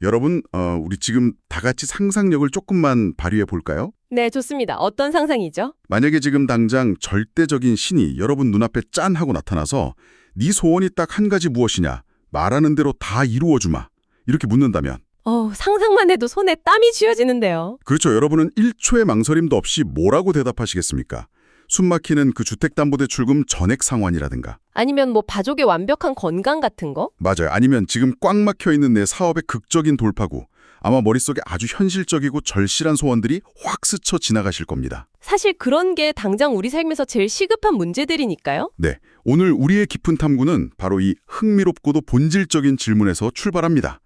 여러분, 우리 지금 다 같이 상상력을 조금만 발휘해 볼까요? 네, 좋습니다. 어떤 상상이죠? 만약에 지금 당장 절대적인 신이 여러분 눈앞에 짠 하고 나타나서 네 소원이 딱 한 가지 무엇이냐? 말하는 대로 다 이루어주마. 이렇게 묻는다면 상상만 해도 손에 땀이 쥐어지는데요. 그렇죠. 여러분은 1초의 망설임도 없이 뭐라고 대답하시겠습니까? 숨막히는 그 주택담보대출금 전액 상환이라든가 아니면 뭐 가족의 완벽한 건강 같은 거? 맞아요. 아니면 지금 꽉 막혀 있는 내 사업의 극적인 돌파구. 아마 머릿속에 아주 현실적이고 절실한 소원들이 확 스쳐 지나가실 겁니다. 사실 그런 게 당장 우리 삶에서 제일 시급한 문제들이니까요. 네, 오늘 우리의 깊은 탐구는 바로 이 흥미롭고도 본질적인 질문에서 출발합니다.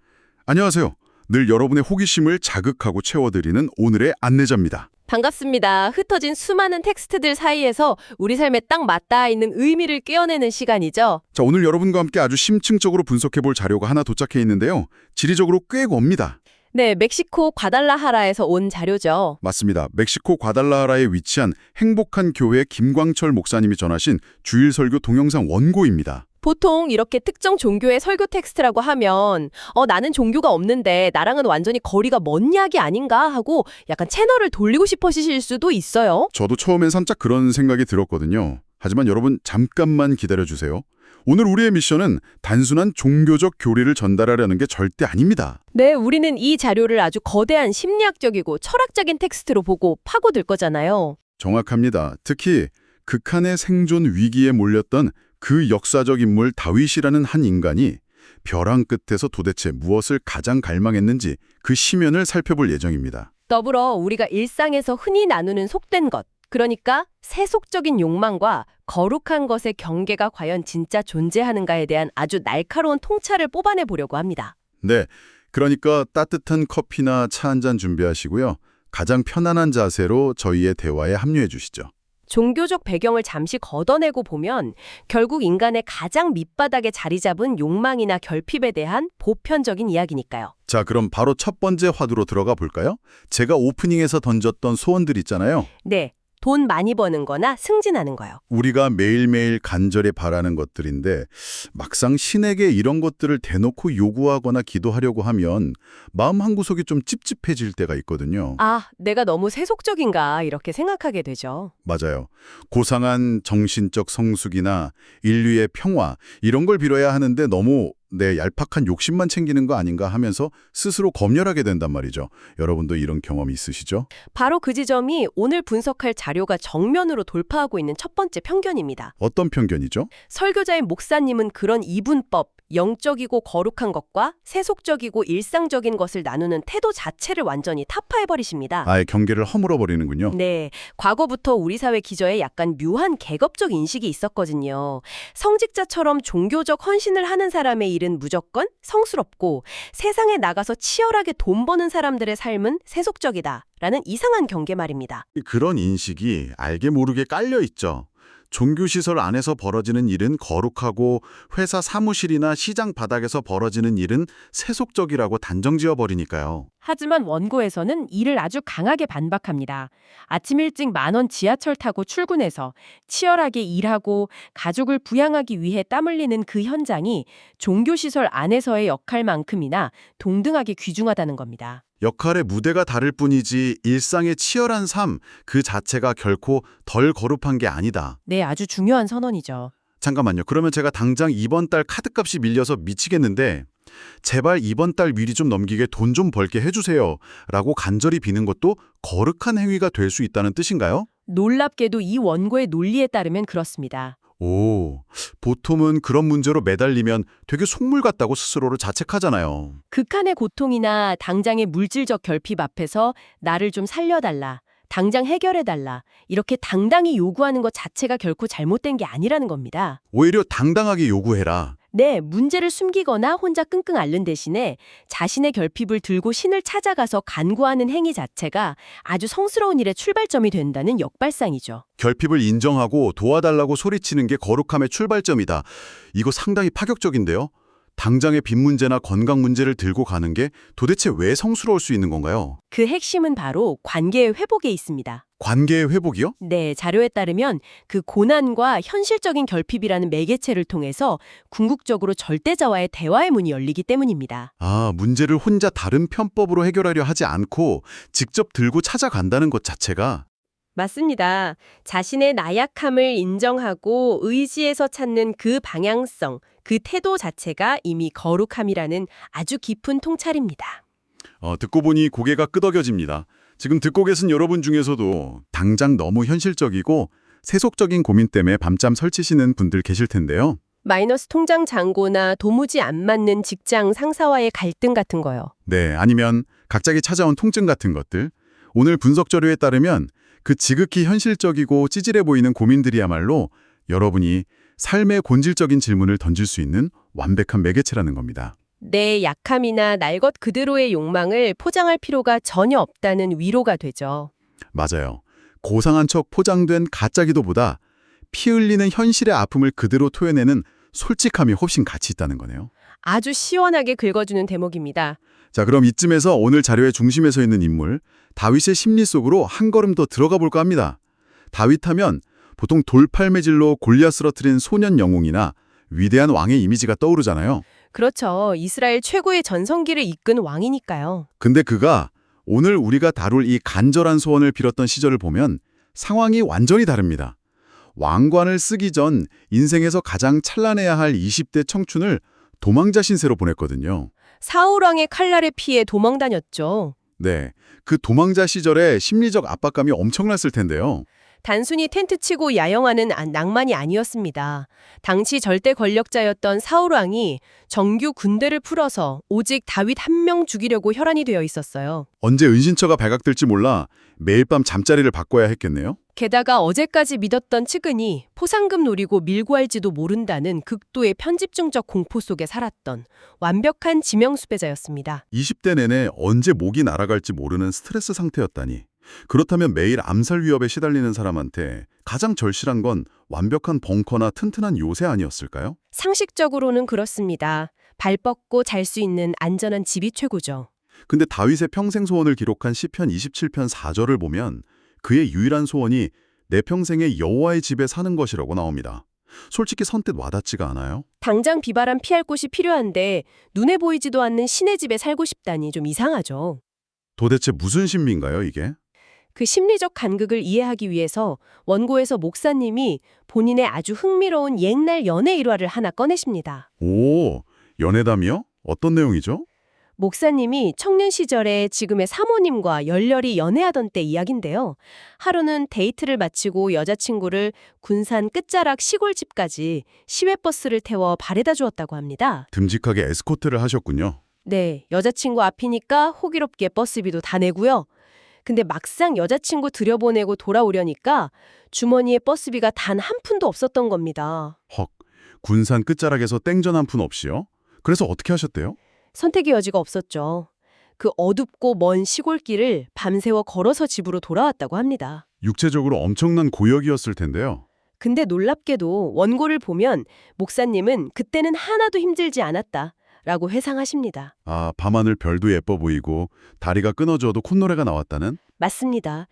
안녕하세요. 늘 여러분의 호기심을 자극하고 채워드리는 오늘의 안내자입니다. 반갑습니다. 흩어진 수많은 텍스트들 사이에서 우리 삶에 딱 맞닿아 있는 의미를 꿰어내는 시간이죠. 자, 오늘 여러분과 함께 아주 심층적으로 분석해볼 자료가 하나 도착해 있는데요. 지리적으로 꽤 멉니다. 네, 멕시코 과달라하라에서 온 자료죠. 맞습니다. 멕시코 과달라하라에 위치한 행복한 교회 김광철 목사님이 전하신 주일 설교 동영상 원고입니다. 보통 이렇게 특정 종교의 설교 텍스트라고 하면 나는 종교가 없는데 나랑은 완전히 거리가 먼 이야기 아닌가 하고 약간 채널을 돌리고 싶으실 수도 있어요. 저도 처음엔 살짝 그런 생각이 들었거든요. 하지만 여러분 잠깐만 기다려주세요. 오늘 우리의 미션은 단순한 종교적 교리를 전달하려는 게 절대 아닙니다. 네, 우리는 이 자료를 아주 거대한 심리학적이고 철학적인 텍스트로 보고 파고들 거잖아요. 정확합니다. 특히 극한의 생존 위기에 몰렸던 그 역사적 인물 다윗이라는 한 인간이 벼랑 끝에서 도대체 무엇을 가장 갈망했는지 그 심연을 살펴볼 예정입니다. 더불어 우리가 일상에서 흔히 나누는 속된 것, 그러니까 세속적인 욕망과 거룩한 것의 경계가 과연 진짜 존재하는가에 대한 아주 날카로운 통찰을 뽑아내 보려고 합니다. 네, 그러니까 따뜻한 커피나 차 한 잔 준비하시고요. 가장 편안한 자세로 저희의 대화에 합류해 주시죠. 종교적 배경을 잠시 걷어내고 보면 결국 인간의 가장 밑바닥에 자리 잡은 욕망이나 결핍에 대한 보편적인 이야기니까요. 자, 그럼 바로 첫 번째 화두로 들어가 볼까요? 제가 오프닝에서 던졌던 소원들 있잖아요. 네, 돈 많이 버는 거나 승진하는 거요. 우리가 매일매일 간절히 바라는 것들인데 막상 신에게 이런 것들을 대놓고 요구하거나 기도하려고 하면 마음 한구석이 좀 찝찝해질 때가 있거든요. 아, 내가 너무 세속적인가 이렇게 생각하게 되죠. 맞아요. 고상한 정신적 성숙이나 인류의 평화 이런 걸 빌어야 하는데 너무 내 얄팍한 욕심만 챙기는 거 아닌가 하면서 스스로 검열하게 된단 말이죠. 여러분도 이런 경험이 있으시죠? 바로 그 지점이 오늘 분석할 자료가 정면으로 돌파하고 있는 첫 번째 편견입니다. 어떤 편견이죠? 설교자의 목사님은 그런 이분법, 영적이고 거룩한 것과 세속적이고 일상적인 것을 나누는 태도 자체를 완전히 타파해버리십니다. 아예 경계를 허물어 버리는군요. 네, 과거부터 우리 사회 기저에 약간 묘한 계급적 인식이 있었거든요. 성직자처럼 종교적 헌신을 하는 사람의 일은 무조건 성스럽고 세상에 나가서 치열하게 돈 버는 사람들의 삶은 세속적이다 라는 이상한 경계 말입니다. 그런 인식이 알게 모르게 깔려 있죠. 종교시설 안에서 벌어지는 일은 거룩하고 회사 사무실이나 시장 바닥에서 벌어지는 일은 세속적이라고 단정지어 버리니까요. 하지만 원고에서는 이를 아주 강하게 반박합니다. 아침 일찍 10,000원 지하철 타고 출근해서 치열하게 일하고 가족을 부양하기 위해 땀 흘리는 그 현장이 종교시설 안에서의 역할만큼이나 동등하게 귀중하다는 겁니다. 역할의 무대가 다를 뿐이지 일상의 치열한 삶 그 자체가 결코 덜 거룩한 게 아니다. 네, 아주 중요한 선언이죠. 잠깐만요. 그러면 제가 당장 이번 달 카드값이 밀려서 미치겠는데 제발 이번 달 미리 좀 넘기게 돈 좀 벌게 해주세요. 라고 간절히 비는 것도 거룩한 행위가 될 수 있다는 뜻인가요? 놀랍게도 이 원고의 논리에 따르면 그렇습니다. 오, 보통은 그런 문제로 매달리면 되게 속물 같다고 스스로를 자책하잖아요. 극한의 고통이나 당장의 물질적 결핍 앞에서 나를 좀 살려달라, 당장 해결해달라 이렇게 당당히 요구하는 것 자체가 결코 잘못된 게 아니라는 겁니다. 오히려 당당하게 요구해라. 네, 문제를 숨기거나 혼자 끙끙 앓는 대신에 자신의 결핍을 들고 신을 찾아가서 간구하는 행위 자체가 아주 성스러운 일의 출발점이 된다는 역발상이죠. 결핍을 인정하고 도와달라고 소리치는 게 거룩함의 출발점이다. 이거 상당히 파격적인데요. 당장의 빚 문제나 건강 문제를 들고 가는 게 도대체 왜 성스러울 수 있는 건가요? 그 핵심은 바로 관계의 회복에 있습니다. 관계의 회복이요? 네, 자료에 따르면 그 고난과 현실적인 결핍이라는 매개체를 통해서 궁극적으로 절대자와의 대화의 문이 열리기 때문입니다. 아, 문제를 혼자 다른 편법으로 해결하려 하지 않고 직접 들고 찾아간다는 것 자체가 맞습니다. 자신의 나약함을 인정하고 의지에서 찾는 그 방향성, 그 태도 자체가 이미 거룩함이라는 아주 깊은 통찰입니다. 듣고 보니 고개가 끄덕여집니다. 지금 듣고 계신 여러분 중에서도 당장 너무 현실적이고 세속적인 고민 때문에 밤잠 설치시는 분들 계실 텐데요. 마이너스 통장 잔고나 도무지 안 맞는 직장 상사와의 갈등 같은 거요. 네, 아니면 갑자기 찾아온 통증 같은 것들. 오늘 분석 자료에 따르면 그 지극히 현실적이고 찌질해 보이는 고민들이야말로 여러분이 삶의 본질적인 질문을 던질 수 있는 완벽한 매개체라는 겁니다. 내 약함이나 날 것 그대로의 욕망을 포장할 필요가 전혀 없다는 위로가 되죠. 맞아요. 고상한 척 포장된 가짜 기도보다 피 흘리는 현실의 아픔을 그대로 토해내는 솔직함이 훨씬 가치 있다는 거네요. 아주 시원하게 긁어주는 대목입니다. 자, 그럼 이쯤에서 오늘 자료의 중심에 서 있는 인물 다윗의 심리 속으로 한 걸음 더 들어가 볼까 합니다. 다윗 하면 보통 돌팔매질로 골리앗 쓰러뜨린 소년 영웅이나 위대한 왕의 이미지가 떠오르잖아요. 그렇죠. 이스라엘 최고의 전성기를 이끈 왕이니까요. 근데 그가 오늘 우리가 다룰 이 간절한 소원을 빌었던 시절을 보면 상황이 완전히 다릅니다. 왕관을 쓰기 전 인생에서 가장 찬란해야 할 20대 청춘을 도망자 신세로 보냈거든요. 사울왕의 칼날에 피해 도망 다녔죠. 네, 그 도망자 시절에 심리적 압박감이 엄청났을 텐데요. 단순히 텐트 치고 야영하는 낭만이 아니었습니다. 당시 절대 권력자였던 사울왕이 정규 군대를 풀어서 오직 다윗 한 명 죽이려고 혈안이 되어 있었어요. 언제 은신처가 발각될지 몰라 매일 밤 잠자리를 바꿔야 했겠네요. 게다가 어제까지 믿었던 측은이 포상금 노리고 밀고 할지도 모른다는 극도의 편집증적 공포 속에 살았던 완벽한 지명수배자였습니다. 20대 내내 언제 목이 날아갈지 모르는 스트레스 상태였다니. 그렇다면 매일 암살 위협에 시달리는 사람한테 가장 절실한 건 완벽한 벙커나 튼튼한 요새 아니었을까요? 상식적으로는 그렇습니다. 발 뻗고 잘 수 있는 안전한 집이 최고죠. 근데 다윗의 평생 소원을 기록한 시편 27편 4절을 보면 그의 유일한 소원이 내 평생에 여호와의 집에 사는 것이라고 나옵니다. 솔직히 선뜻 와닿지가 않아요? 당장 비바람 피할 곳이 필요한데 눈에 보이지도 않는 신의 집에 살고 싶다니 좀 이상하죠. 도대체 무슨 신비인가요, 이게? 그 심리적 간극을 이해하기 위해서 원고에서 목사님이 본인의 아주 흥미로운 옛날 연애 일화를 하나 꺼내십니다. 오, 연애담이요? 어떤 내용이죠? 목사님이 청년 시절에 지금의 사모님과 열렬히 연애하던 때 이야기인데요. 하루는 데이트를 마치고 여자친구를 군산 끝자락 시골집까지 시외버스를 태워 바래다 주었다고 합니다. 듬직하게 에스코트를 하셨군요. 네, 여자친구 앞이니까 호기롭게 버스비도 다 내고요. 근데 막상 여자친구 들여보내고 돌아오려니까 주머니에 버스비가 단 한 푼도 없었던 겁니다. 헉, 군산 끝자락에서 땡전 한 푼 없이요? 그래서 어떻게 하셨대요? 선택의 여지가 없었죠. 그 어둡고 먼 시골길을 밤새워 걸어서 집으로 돌아왔다고 합니다. 육체적으로 엄청난 고역이었을 텐데요. 근데 놀랍게도 원고를 보면 목사님은 그때는 하나도 힘들지 않았다 라고 회상하십니다. 아, 밤하늘 별도 예뻐 보이고 다리가 끊어져도 콧노래가 나왔다는? 맞습니다.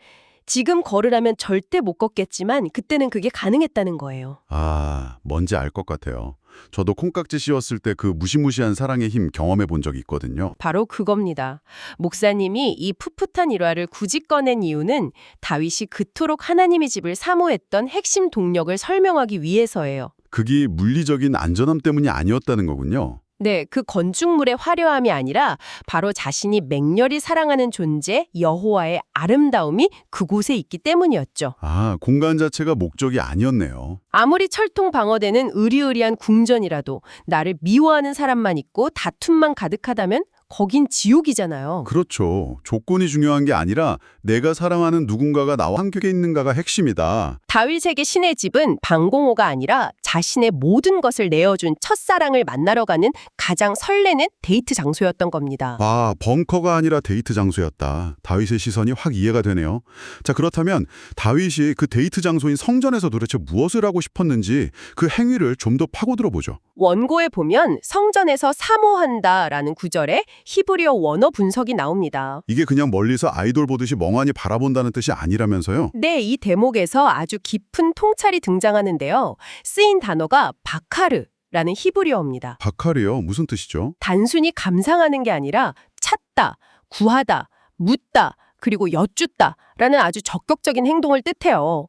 지금 걸으라면 절대 못 걷겠지만 그때는 그게 가능했다는 거예요. 아, 뭔지 알 것 같아요. 저도 콩깍지 씌웠을 때 그 무시무시한 사랑의 힘 경험해 본 적이 있거든요. 바로 그겁니다. 목사님이 이 풋풋한 일화를 굳이 꺼낸 이유는 다윗이 그토록 하나님의 집을 사모했던 핵심 동력을 설명하기 위해서예요. 그게 물리적인 안전함 때문이 아니었다는 거군요. 네, 그 건축물의 화려함이 아니라 바로 자신이 맹렬히 사랑하는 존재 여호와의 아름다움이 그곳에 있기 때문이었죠. 아, 공간 자체가 목적이 아니었네요. 아무리 철통 방어되는 으리으리한 궁전이라도 나를 미워하는 사람만 있고 다툼만 가득하다면 거긴 지옥이잖아요. 그렇죠. 조건이 중요한 게 아니라 내가 사랑하는 누군가가 나와 함께 있는가가 핵심이다. 다윗에게 신의 집은 방공호가 아니라 자신의 모든 것을 내어준 첫사랑을 만나러 가는 가장 설레는 데이트 장소였던 겁니다. 아, 벙커가 아니라 데이트 장소였다. 다윗의 시선이 확 이해가 되네요. 자, 그렇다면 다윗이 그 데이트 장소인 성전에서 도대체 무엇을 하고 싶었는지 그 행위를 좀 더 파고들어 보죠. 원고에 보면 성전에서 사모한다라는 구절에 히브리어 원어 분석이 나옵니다. 이게 그냥 멀리서 아이돌 보듯이 멍하니 바라본다는 뜻이 아니라면서요? 네, 이 대목에서 아주 깊은 통찰이 등장하는데요. 쓰인 단어가 바카르라는 히브리어입니다. 바칼이요? 무슨 뜻이죠? 단순히 감상하는 게 아니라 찾다, 구하다, 묻다, 그리고 여쭙다라는 아주 적극적인 행동을 뜻해요.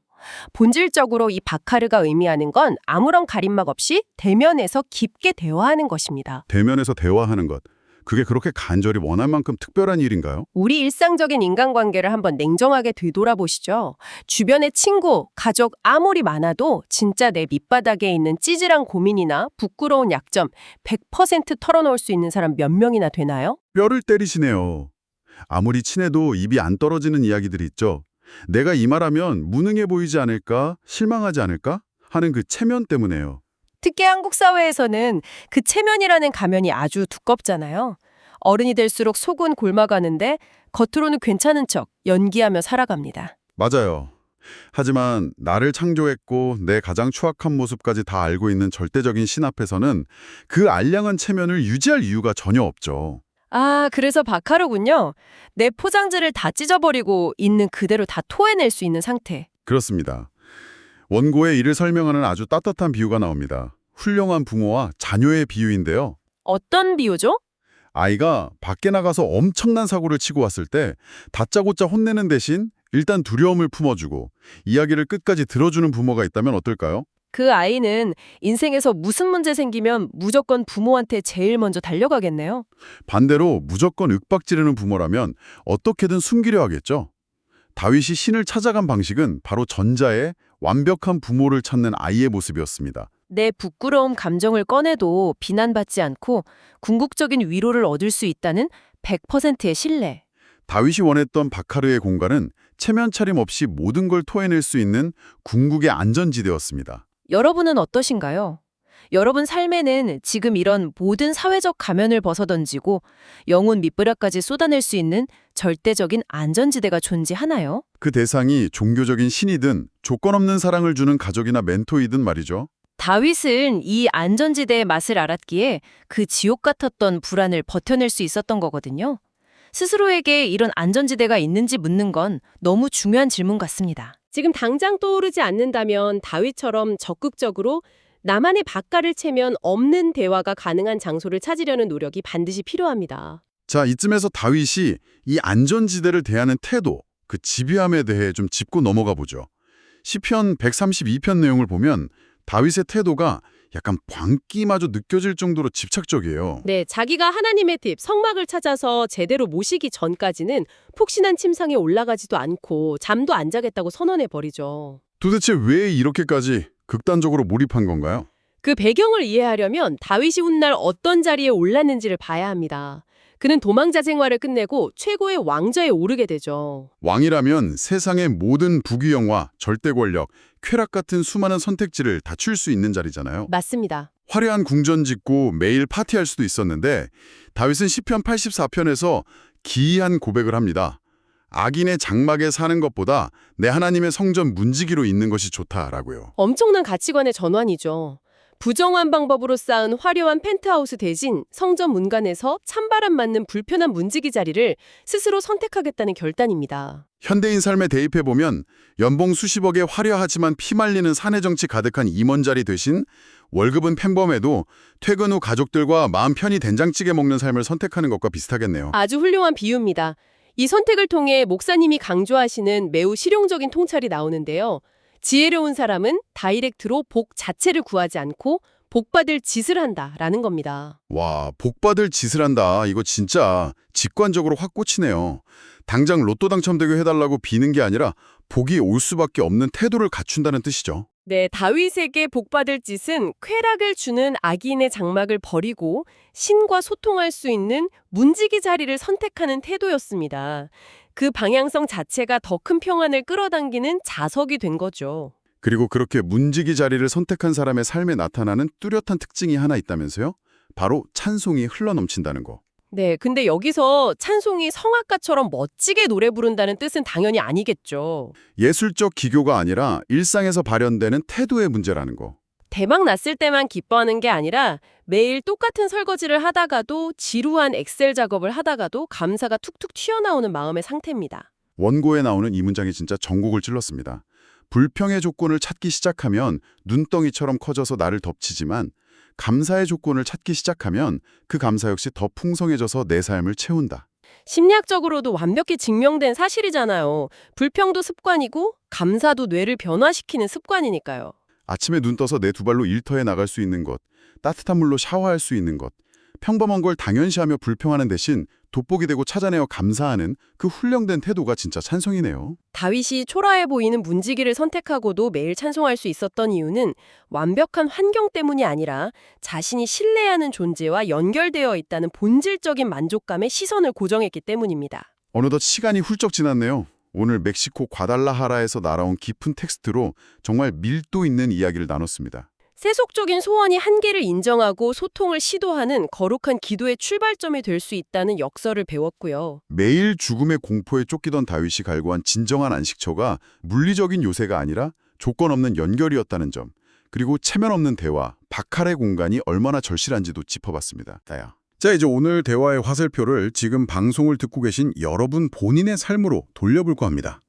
본질적으로 이 바카르가 의미하는 건 아무런 가림막 없이 대면에서 깊게 대화하는 것입니다. 대면에서 대화하는 것. 그게 그렇게 간절히 원할 만큼 특별한 일인가요? 우리 일상적인 인간관계를 한번 냉정하게 되돌아보시죠. 주변의 친구, 가족 아무리 많아도 진짜 내 밑바닥에 있는 찌질한 고민이나 부끄러운 약점 100% 털어놓을 수 있는 사람 몇 명이나 되나요? 뼈를 때리시네요. 아무리 친해도 입이 안 떨어지는 이야기들이 있죠. 내가 이 말하면 무능해 보이지 않을까? 실망하지 않을까? 하는 그 체면 때문에요. 특히 한국 사회에서는 그 체면이라는 가면이 아주 두껍잖아요. 어른이 될수록 속은 골마가는데 겉으로는 괜찮은 척 연기하며 살아갑니다. 맞아요. 하지만 나를 창조했고 내 가장 추악한 모습까지 다 알고 있는 절대적인 신 앞에서는 그 알량한 체면을 유지할 이유가 전혀 없죠. 아, 그래서 바카르군요. 내 포장지를 다 찢어버리고 있는 그대로 다 토해낼 수 있는 상태. 그렇습니다. 원고에 이를 설명하는 아주 따뜻한 비유가 나옵니다. 훌륭한 부모와 자녀의 비유인데요. 어떤 비유죠? 아이가 밖에 나가서 엄청난 사고를 치고 왔을 때 다짜고짜 혼내는 대신 일단 두려움을 품어주고 이야기를 끝까지 들어주는 부모가 있다면 어떨까요? 그 아이는 인생에서 무슨 문제 생기면 무조건 부모한테 제일 먼저 달려가겠네요. 반대로 무조건 윽박지르는 부모라면 어떻게든 숨기려 하겠죠. 다윗이 신을 찾아간 방식은 바로 전자의 완벽한 부모를 찾는 아이의 모습이었습니다. 내 부끄러움 감정을 꺼내도 비난받지 않고 궁극적인 위로를 얻을 수 있다는 100%의 신뢰. 다윗이 원했던 바카르의 공간은 체면 차림 없이 모든 걸 토해낼 수 있는 궁극의 안전지대였습니다. 여러분은 어떠신가요? 여러분 삶에는 지금 이런 모든 사회적 가면을 벗어던지고 영혼 밑바닥까지 쏟아낼 수 있는 절대적인 안전지대가 존재하나요? 그 대상이 종교적인 신이든 조건 없는 사랑을 주는 가족이나 멘토이든 말이죠. 다윗은 이 안전지대의 맛을 알았기에 그 지옥 같았던 불안을 버텨낼 수 있었던 거거든요. 스스로에게 이런 안전지대가 있는지 묻는 건 너무 중요한 질문 같습니다. 지금 당장 떠오르지 않는다면 다윗처럼 적극적으로 나만의 바카를 채면 없는 대화가 가능한 장소를 찾으려는 노력이 반드시 필요합니다. 자, 이쯤에서 다윗이 이 안전지대를 대하는 태도, 그 집요함에 대해 좀 짚고 넘어가 보죠. 시편 132편 내용을 보면 다윗의 태도가 약간 광기마저 느껴질 정도로 집착적이에요. 네, 자기가 하나님의 팁, 성막을 찾아서 제대로 모시기 전까지는 폭신한 침상에 올라가지도 않고 잠도 안 자겠다고 선언해버리죠. 도대체 왜 이렇게까지 극단적으로 몰입한 건가요? 그 배경을 이해하려면 다윗이 훗날 어떤 자리에 올랐는지를 봐야 합니다. 그는 도망자 생활을 끝내고 최고의 왕좌에 오르게 되죠. 왕이라면 세상의 모든 부귀영화, 절대 권력, 쾌락 같은 수많은 선택지를 갖출 수 있는 자리잖아요. 맞습니다. 화려한 궁전 짓고 매일 파티할 수도 있었는데 다윗은 시편 84편에서 기이한 고백을 합니다. 악인의 장막에 사는 것보다 내 하나님의 성전 문지기로 있는 것이 좋다라고요. 엄청난 가치관의 전환이죠. 부정한 방법으로 쌓은 화려한 펜트하우스 대신 성전 문간에서 찬바람 맞는 불편한 문지기 자리를 스스로 선택하겠다는 결단입니다. 현대인 삶에 대입해보면 연봉 수십억의 화려하지만 피말리는 사내 정치 가득한 임원 자리 대신 월급은 평범해도 퇴근 후 가족들과 마음 편히 된장찌개 먹는 삶을 선택하는 것과 비슷하겠네요. 아주 훌륭한 비유입니다. 이 선택을 통해 목사님이 강조하시는 매우 실용적인 통찰이 나오는데요. 지혜로운 사람은 다이렉트로 복 자체를 구하지 않고 복받을 짓을 한다라는 겁니다. 와, 복받을 짓을 한다. 이거 진짜 직관적으로 확 꽂히네요. 당장 로또 당첨되게 해달라고 비는 게 아니라 복이 올 수밖에 없는 태도를 갖춘다는 뜻이죠. 네, 다윗에게 복받을 짓은 쾌락을 주는 악인의 장막을 버리고 신과 소통할 수 있는 문지기 자리를 선택하는 태도였습니다. 그 방향성 자체가 더 큰 평안을 끌어당기는 자석이 된 거죠. 그리고 그렇게 문지기 자리를 선택한 사람의 삶에 나타나는 뚜렷한 특징이 하나 있다면서요? 바로 찬송이 흘러넘친다는 거. 네, 근데 여기서 찬송이 성악가처럼 멋지게 노래 부른다는 뜻은 당연히 아니겠죠. 예술적 기교가 아니라 일상에서 발현되는 태도의 문제라는 거. 대박 났을 때만 기뻐하는 게 아니라 매일 똑같은 설거지를 하다가도 지루한 엑셀 작업을 하다가도 감사가 툭툭 튀어나오는 마음의 상태입니다. 원고에 나오는 이 문장이 진짜 전곡을 찔렀습니다. 불평의 조건을 찾기 시작하면 눈덩이처럼 커져서 나를 덮치지만 감사의 조건을 찾기 시작하면 그 감사 역시 더 풍성해져서 내 삶을 채운다. 심리학적으로도 완벽히 증명된 사실이잖아요. 불평도 습관이고 감사도 뇌를 변화시키는 습관이니까요. 아침에 눈 떠서 내 두 발로 일터에 나갈 수 있는 것, 따뜻한 물로 샤워할 수 있는 것, 평범한 걸 당연시하며 불평하는 대신 돋보기 되고 찾아내어 감사하는 그 훈련된 태도가 진짜 찬송이네요. 다윗이 초라해 보이는 문지기를 선택하고도 매일 찬송할 수 있었던 이유는 완벽한 환경 때문이 아니라 자신이 신뢰하는 존재와 연결되어 있다는 본질적인 만족감에 시선을 고정했기 때문입니다. 어느덧 시간이 훌쩍 지났네요. 오늘 멕시코 과달라하라에서 날아온 깊은 텍스트로 정말 밀도 있는 이야기를 나눴습니다. 세속적인 소원이 한계를 인정하고 소통을 시도하는 거룩한 기도의 출발점이 될 수 있다는 역설을 배웠고요. 매일 죽음의 공포에 쫓기던 다윗이 갈구한 진정한 안식처가 물리적인 요새가 아니라 조건 없는 연결이었다는 점, 그리고 체면 없는 대화, 박할의 공간이 얼마나 절실한지도 짚어봤습니다. 자, 이제 오늘 대화의 화살표를 지금 방송을 듣고 계신 여러분 본인의 삶으로 돌려볼까 합니다.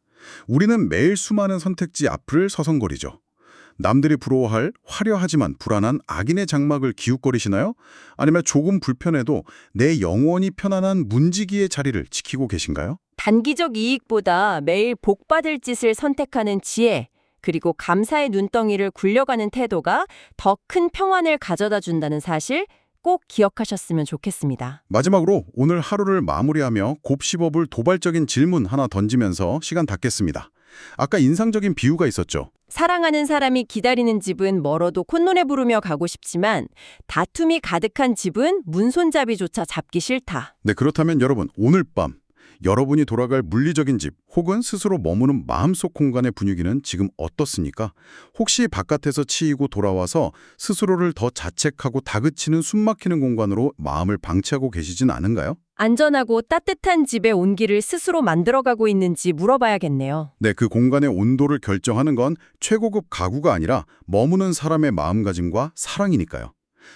우리는 매일 수많은 선택지 앞을 서성거리죠. 남들이 부러워할 화려하지만 불안한 악인의 장막을 기웃거리시나요? 아니면 조금 불편해도 내 영원히 편안한 문지기의 자리를 지키고 계신가요? 단기적 이익보다 매일 복받을 짓을 선택하는 지혜, 그리고 감사의 눈덩이를 굴려가는 태도가 더 큰 평안을 가져다 준다는 사실 꼭 기억하셨으면 좋겠습니다. 마지막으로 오늘 하루를 마무리하며 곱씹어볼 도발적인 질문 하나 던지면서 시간 닫겠습니다. 아까 인상적인 비유가 있었죠. 사랑하는 사람이 기다리는 집은 멀어도 콧노래 부르며 가고 싶지만 다툼이 가득한 집은 문손잡이조차 잡기 싫다. 네, 그렇다면 여러분, 오늘 밤 여러분이 돌아갈 물리적인 집 혹은 스스로 머무는 마음속 공간의 분위기는 지금 어떻습니까? 혹시 바깥에서 치이고 돌아와서 스스로를 더 자책하고 다그치는 숨막히는 공간으로 마음을 방치하고 계시진 않은가요? 안전하고 따뜻한 집의 온기를 스스로 만들어가고 있는지 물어봐야겠네요. 네, 그 공간의 온도를 결정하는 건 최고급 가구가 아니라 머무는 사람의 마음가짐과 사랑이니까요.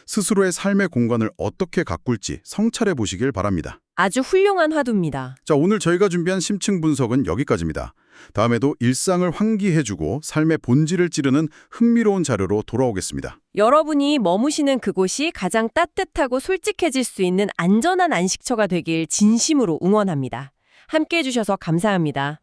스스로의 삶의 공간을 어떻게 가꿀지 성찰해 보시길 바랍니다. 아주 훌륭한 화두입니다. 자, 오늘 저희가 준비한 심층 분석은 여기까지입니다. 다음에도 일상을 환기해주고 삶의 본질을 찌르는 흥미로운 자료로 돌아오겠습니다. 여러분이 머무시는 그곳이 가장 따뜻하고 솔직해질 수 있는 안전한 안식처가 되길 진심으로 응원합니다. 함께해 주셔서 감사합니다.